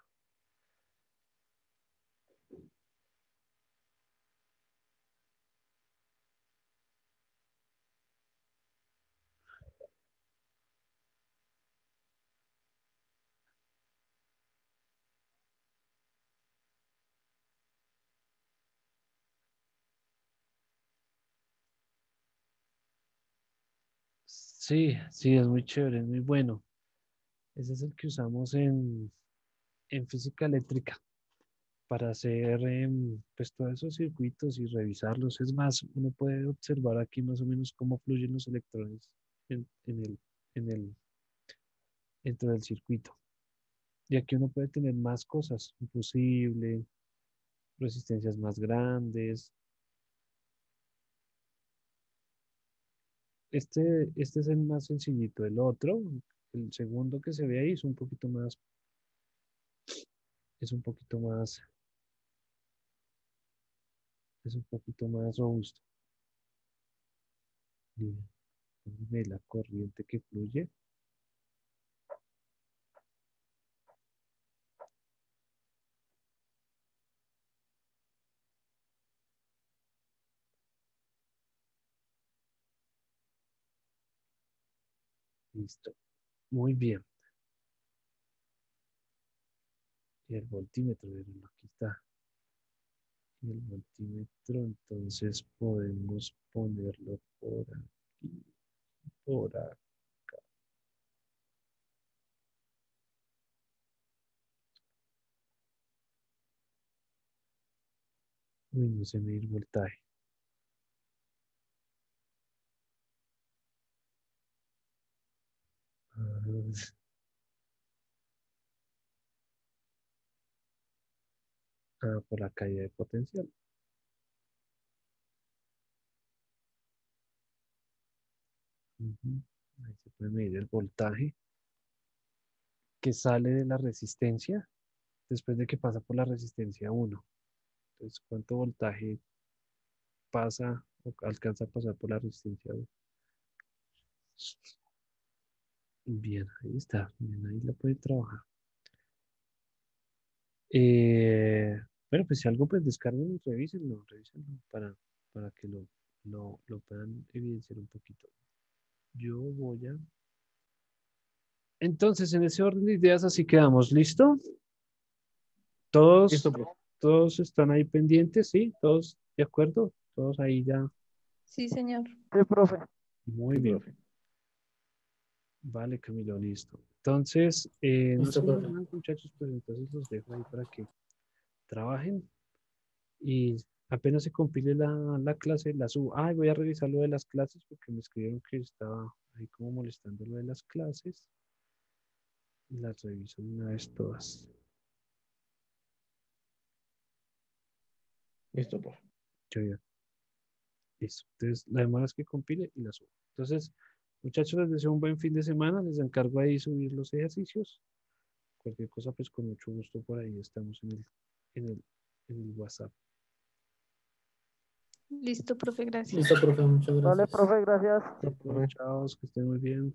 Sí, sí, es muy chévere, es muy bueno. Ese es el que usamos en física eléctrica para hacer pues todos esos circuitos y revisarlos. Es más, uno puede observar aquí más o menos cómo fluyen los electrones en el, dentro del circuito. Y aquí uno puede tener más cosas, un fusible, resistencias más grandes. Este es el más sencillito. El otro, el segundo que se ve ahí, es un poquito más, es un poquito más robusto. Miren, ve la corriente que fluye. Listo. Muy bien. Y el voltímetro, miren, aquí está. Y el voltímetro, entonces podemos ponerlo por aquí, por acá. Uy, no sé medir voltaje. Ah, por la caída de potencial. Ujú. Ahí se puede medir el voltaje que sale de la resistencia después de que pasa por la resistencia 1. Entonces, ¿cuánto voltaje pasa o alcanza a pasar por la resistencia 1? Bien, ahí está. Bien, ahí la puede trabajar. Eh, bueno, pues si algo, pues descarguen y revísenlo para que lo puedan evidenciar un poquito. Yo voy a... Entonces, en ese orden de ideas, así quedamos. ¿Listo? Todos, Listo, profe. todos están ahí pendientes, ¿sí? Todos de acuerdo. Todos ahí ya. Sí, señor. Sí, profe. Muy Sí, bien. profe. Vale, Camilo, listo. Entonces, no Listo, sé profe. más, muchachos, pues entonces los dejo ahí para que trabajen y apenas se compile la clase, la subo. Ay, voy a revisar lo de las clases porque me escribieron que estaba ahí como molestando lo de las clases. Y las reviso de una vez todas. Listo, profe. Yo ya. Listo. Entonces, la demora es que compile y la subo. Entonces, muchachos, les deseo un buen fin de semana. Les encargo ahí subir los ejercicios. Cualquier cosa, pues con mucho gusto por ahí estamos en el, en el WhatsApp. Listo, profe, gracias. Listo, profe, muchas Vale, gracias. profe, gracias. Listo, profe. Chao, que estén muy bien.